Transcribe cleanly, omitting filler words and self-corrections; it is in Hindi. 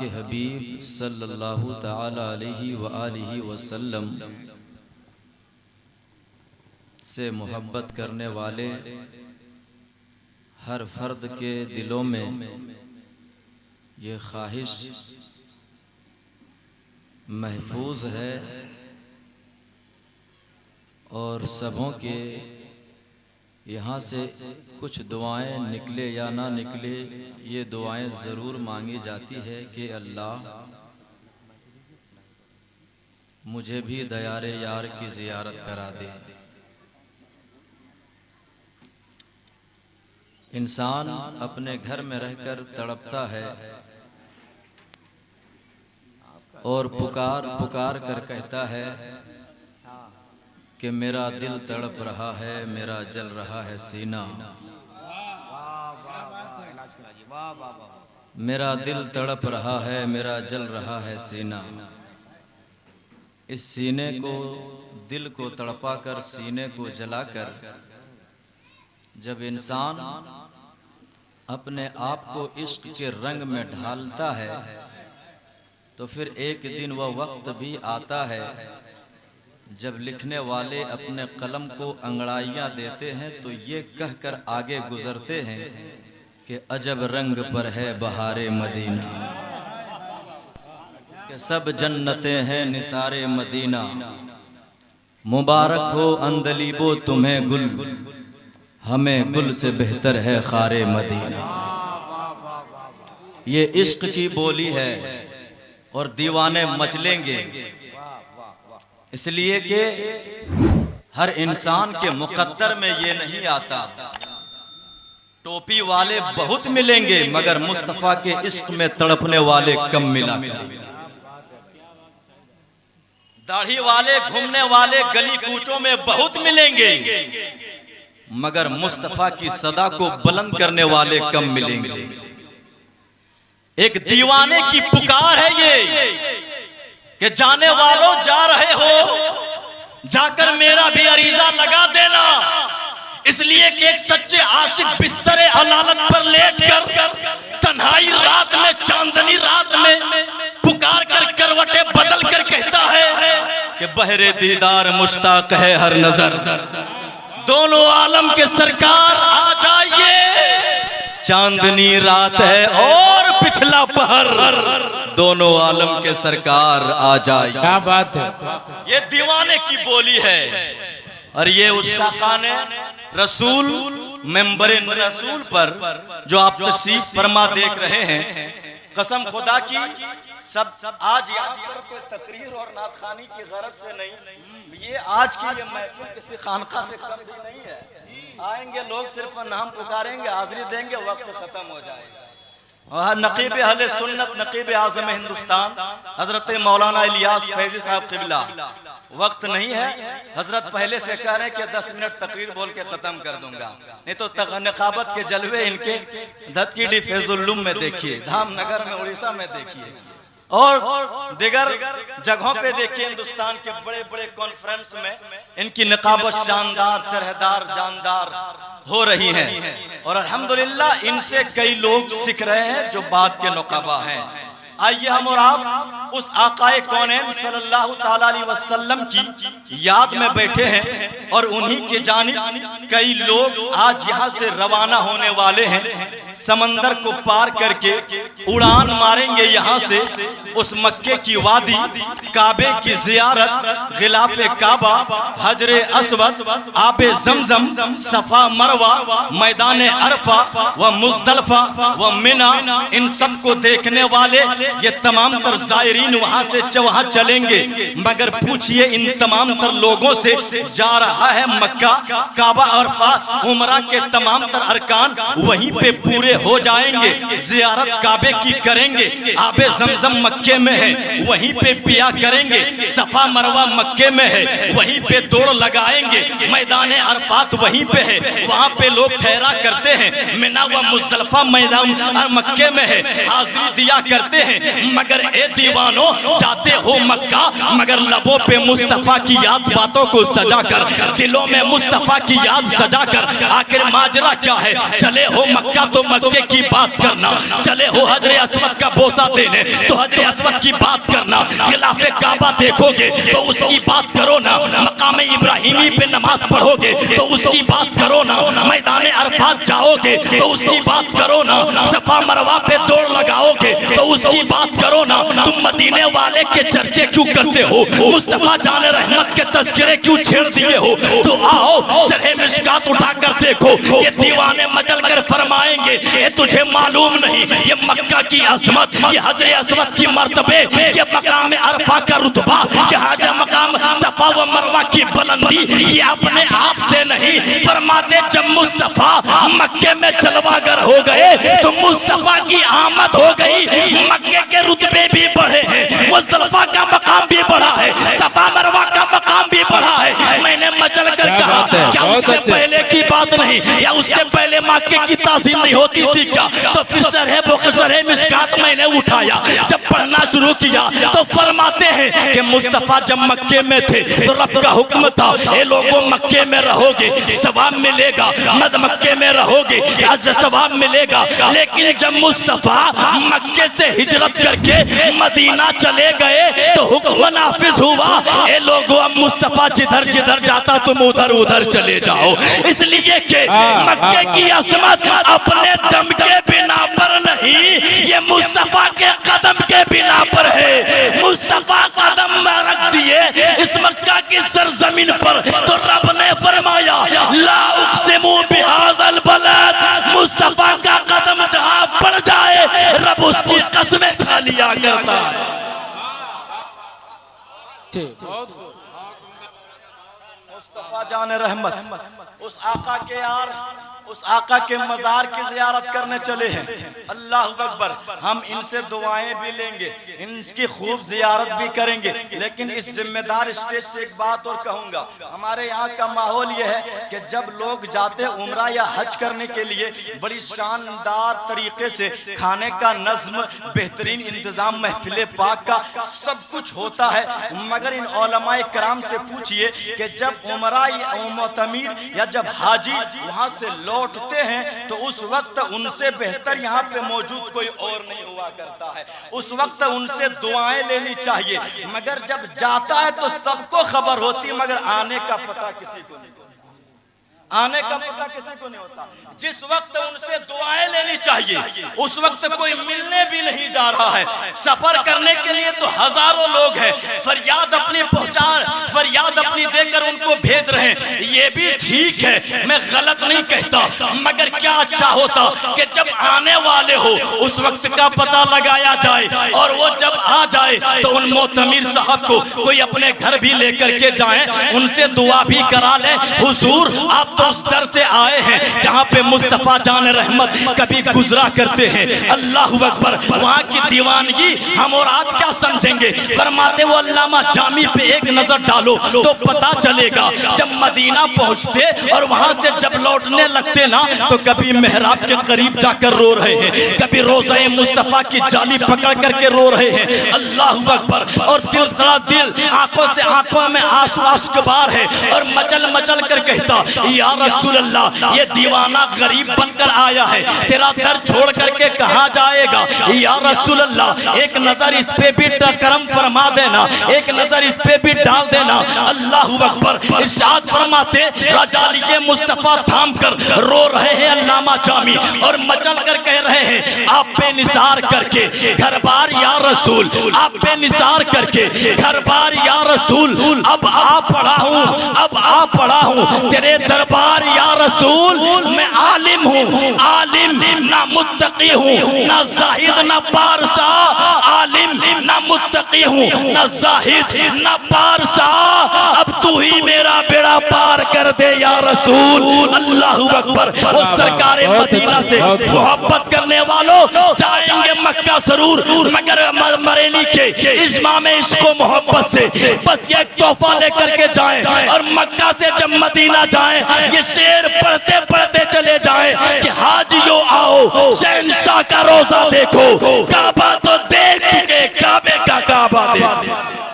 के हबीब सल्लल्लाहु ताला अलैहि व आलिहि वसल्लम से मोहब्बत करने वाले हर फर्द के दिलों में ये ख्वाहिश महफूज है और सबों के यहाँ से कुछ दुआएं निकले या ना निकले, ये दुआएं ज़रूर मांगी जाती है कि अल्लाह मुझे भी दयारे यार की ज़ियारत करा दे। इंसान अपने घर में रहकर तड़पता है और पुकार पुकार कर कहता है कि मेरा दिल तड़प रहा है, मेरा जल रहा है सीना, मेरा दिल तड़प रहा है, मेरा जल रहा है सीना। इस सीने को, दिल को तड़पा कर, सीने को जलाकर जब इंसान अपने आप को इश्क के रंग में ढालता है तो फिर एक दिन वह वक्त भी आता है जब लिखने वाले अपने कलम को अंगड़ाइयाँ देते हैं तो ये कहकर आगे गुजरते हैं कि अजब रंग पर है बहारे मदीना, कि सब जन्नतें हैं निसारे मदीना, मुबारक हो अंदलीबो तुम्हें गुल, हमें गुल से बेहतर है खारे मदीना। ये इश्क की बोली है और दीवाने मचलेंगे, इसलिए कि हर इंसान के मुकद्दर में ये नहीं आता। टोपी वाले बहुत मिलेंगे मगर मुस्तफा के इश्क में तड़पने वाले कम मिला करेंगे। दाढ़ी वाले, घूमने वाले गली कूचों में बहुत मिलेंगे मगर मुस्तफा की सदा को बुलंद करने वाले कम मिलेंगे। एक दीवाने की पुकार है ये कि जाने वालों जा रहे हो, जाकर मेरा भी अरीजा लगा देना, इसलिए कि एक सच्चे आशिक बिस्तरे अलालत पर लेटकर तन्हाई रात में, चांदनी रात में पुकार कर करवटे बदल कर कहता है कि बहरे दीदार मुश्ताक है हर नजर, दोनों आलम के सरकार आ जाइए, चांदनी रात है और पिछला पहर, दोनों आलम के सरकार आ जाए। क्या बात है, ये दीवाने की बोली है। और ये उस शाकाने रसूल, मेंबरे रसूल पर जो आप तशरीफ फरमा देख रहे हैं, कसम खुदा की सब आज यहाँ पर कोई तकरीर और नातखानी की गरज से नहीं, ये आज की ये महफिल किसी खानका से कम भी नहीं है। आएंगे लोग, सिर्फ नाम पुकारेंगे, हाजिरी देंगे, वक्त खत्म हो जाएगा। और नकीब अहले सुन्नत, नकीब आज़म हिंदुस्तान हजरत मौलाना इलियास फैजी साहब क़िबला, वक्त नहीं है, हजरत पहले से कह रहे हैं कि 10 मिनट तकरीर बोल के खत्म कर दूंगा, नहीं तो नकाबत के जलवे इनके धतकीडी फैजुल्लुम में देखिए, धामनगर में, उड़ीसा में देखिए और दिगर जगहों पे देखिए, हिंदुस्तान के बड़े बड़े कॉन्फ्रेंस में इनकी नकाबत शानदार, तरहदार, जानदार हो रही है। और अल्हम्दुलिल्लाह इनसे कई लोग सीख रहे हैं जो बात के नुकाबा हैं। आइए हम और आप उस आकाए कौनैन सल्लल्लाहु ताला अलैहि वसल्लम की याद में बैठे हैं और उन्हीं के जानिब कई लोग आज यहाँ से रवाना होने वाले हैं। समंदर को पार करके उड़ान मारेंगे यहाँ से उस मक्के की वादी, काबे की जियारत, गिलाफे काबा, हजरे अस्वद, आबे जमजम, सफा मरवा, मैदान अरफा व मुज़दलिफा व मिना, इन सब को देखने वाले ये तमाम तर ज़ायरीन वहाँ से वहाँ चलेंगे। मगर पूछिए इन तमाम तर लोगों से, जा रहा है मक्का, काबा, अरफा, उमरा के तमाम तर अरकान वहीं पे पूरे हो जाएंगे, जियारत काबे की करेंगे, आबे जमजम मक्के में है वहीं पे पिया करेंगे, सफा मरवा मक्के में है वहीं पे दौड़ लगाएंगे, मैदान अरफात वहीं पे है वहाँ पे लोग ठहरा करते हैं, मिना व मुज़दलिफा मैदान मक्के में है, हाजिरी दिया करते हैं। मगर ए दीवानों, जाते हो मक्का मगर लबों पे मुस्तफा की याद बातों को सजा कर, दिलों में मुस्तफा की याद सजा कर, आखिर माजरा क्या है? चले हो मक्का तो मक्के की बात करना, चले हो हजरे अस्वद का बोसा देने तो हजरे अस्वद की बात करना, खिलाफे काबा देखोगे तो उसकी बात करो ना, मकाम इब्राहिमी पे नमाज पढ़ोगे तो उसकी बात करो ना, मैदान अरफात जाओगे तो उसकी बात करो ना, सफा मरवा पे दौड़ लगाओगे तो उसकी बात करो ना। तुम मदीने वाले के चर्चे क्यों करते हो, मुस्तफा जान रहमत के तज़किरे क्यों छेड़ दिए हो? तो आओ शरह मिशकात उठा कर देखो, ये दीवाने मचल कर फरमाएंगे ये तुझे मालूम नहीं, ये मक्का की अजमत, ये हजरे अस्वद की मर्तबे, ये मकाम अरफा का रुतबा, यहाँ जा मकाम सफा व मरवा की बुलंदी, ये अपने आप से नहीं। फरमाते जब मुस्तफा मक्के में चलवागर हो गए तो मुस्तफा की आमद हो गई, मक्के के रुतबे भी बढ़े हैं, मुस्तफा का मकाम भी बढ़ा है, सफा मरवा का मकाम भी बढ़ा है। मैंने मचल कर कहा क्या उससे पहले की बात नहीं, या उससे पहले मक्के की ताज़ीम नहीं होती थी क्या? तो फिर शरह मिशकात मैंने उठाया, जब पढ़ना शुरू किया तो फरमाते हैं कि मुस्तफा जब मक्के में थे तो रब का हुक्म था ये लोगों मक्के में रहोगे सवाब मिलेगा, मद मक्के में रहोगे सवाब मिलेगा। लेकिन जब मुस्तफा मक्के से हिजरत करके मदीना चले गए तो हुक्म नाफिज हुआ ये लोगों अब मुस्तफा जिधर जिधर जाता तुम उधर उधर चले जाओ, इसलिए कि मक्के की असमत अपने दम के बिना पर नहीं, ये मुस्तफा के कदम के बिना पर है। मुस्तफा कदम में रख दिए इस मक्का की सरजमीन पर तो रब ने फरमाया ला उक़सिमु बिहाज़ल बलद, मुस्तफा का कदम जहां पड़ जाए रब उसकी कसमें खा लिया करता है। मुस्तफा जान रहमत उस आका के यार, उस आका के मज़ार की ज़ियारत करने चले हैं। अल्लाह अकबर, हम इनसे दुआएं भी लेंगे, इनकी खूब ज़ियारत भी करेंगे। लेकिन इस जिम्मेदार स्टेज से एक बात और कहूँगा, हमारे यहाँ का माहौल यह है कि जब लोग जाते हैं उम्रा या हज करने के लिए बड़ी शानदार तरीके से खाने का नज़्म, बेहतरीन इंतज़ाम, महफिल पाक का सब कुछ होता है। मगर इन उलमाए कराम से पूछिए कि जब उमरा या मुतमीर या जब हाजी वहाँ से लौटते हैं तो उस वक्त उनसे बेहतर यहाँ पे मौजूद कोई और नहीं हुआ करता है। उस वक्त उनसे दुआएं लेनी चाहिए। मगर जब जाता है तो सबको खबर होती, मगर आने का पता किसी को नहीं, आने का पता किसी को नहीं होता। जिस वक्त उनसे दुआएं लेनी चाहिए उस वक्त कोई मिलने भी नहीं जा रहा है। सफर करने के लिए तो हजारों लोग हैं, फरियाद अपनी पहुंचा, फरियाद अपनी देकर उनको भेज रहे हैं, ये भी ठीक है, मैं गलत नहीं कहता। मगर क्या अच्छा होता कि जब आने वाले हो उस वक्त का पता लगाया जाए, और वो जब आ जाए तो उन मोतमीर साहब को कोई अपने घर भी लेकर के जाए, उनसे दुआ भी करा ले। हुजूर आप तो उस दर से आए हैं जहाँ पे मुस्तफा जान रहमत कभी गुजरा करते हैं। अल्लाह अकबर, वहाँ की दीवानगी हम और आप क्या समझेंगे? फरमाते वो अल्लामा जामी पे एक नजर डालो तो पता चलेगा। जब मदीना पहुँचते और वहाँ से जब लौटने लगते ना तो कभी मेहराब के करीब जाकर रो रहे हैं, कभी रोज़े मुस्तफा की जाली पकड़ करके रो रहे हैं। अल्लाह अकबर, और दिल सड़ा दिल, आंखों से आंखों में आंसू अश्कबार है और मचल मचल कर कहता या रसूल अल्लाह, ये दीवाना गरीब बनकर आया है, तेरा दर छोड़ करके कहाँ जाएगा? या रसूल अल्लाह, एक नजर इस पे भी करम फरमा देना, एक नजर इस पे भी डाल देना। अल्लाह अकबर, इरशाद फरमाते रजालिये मुस्तफा थाम कर रो रहे हैं अल्लामा जामी और मचल कर कह रहे हैं आप पे निसार करके घर बार या रसूल, आप पे निसार करके घर बार या रसूल, अब आ पड़ा हूँ, अब आ पड़ा हूँ तेरे दरबार या रसूल। मैं आलिम हूँ, आलिम ना मुत्तकी हूँ, ना जाहिद ना पारसा, आलिम ना मुत्तकी हूँ, ना जाहिद ना पारसा, अब तू ही मेरा बेड़ा पार कर दे या रसूल। अल्लाह अकबर, उस सरकारे मदीना से मोहब्बत करने वालों जाएंगे मक्का जरूर, मगर मरेली के इज्मा में इसको मोहब्बत से बस ये तोहफा लेकर के जाएं, और मक्का से जब मदीना जाएं ये शेर पढ़ते पढ़ते चले जाएं कि हाजियो आओ शहंशाह का रोजा देखो, काबा तो देख चुके, काबे का काबा देखो।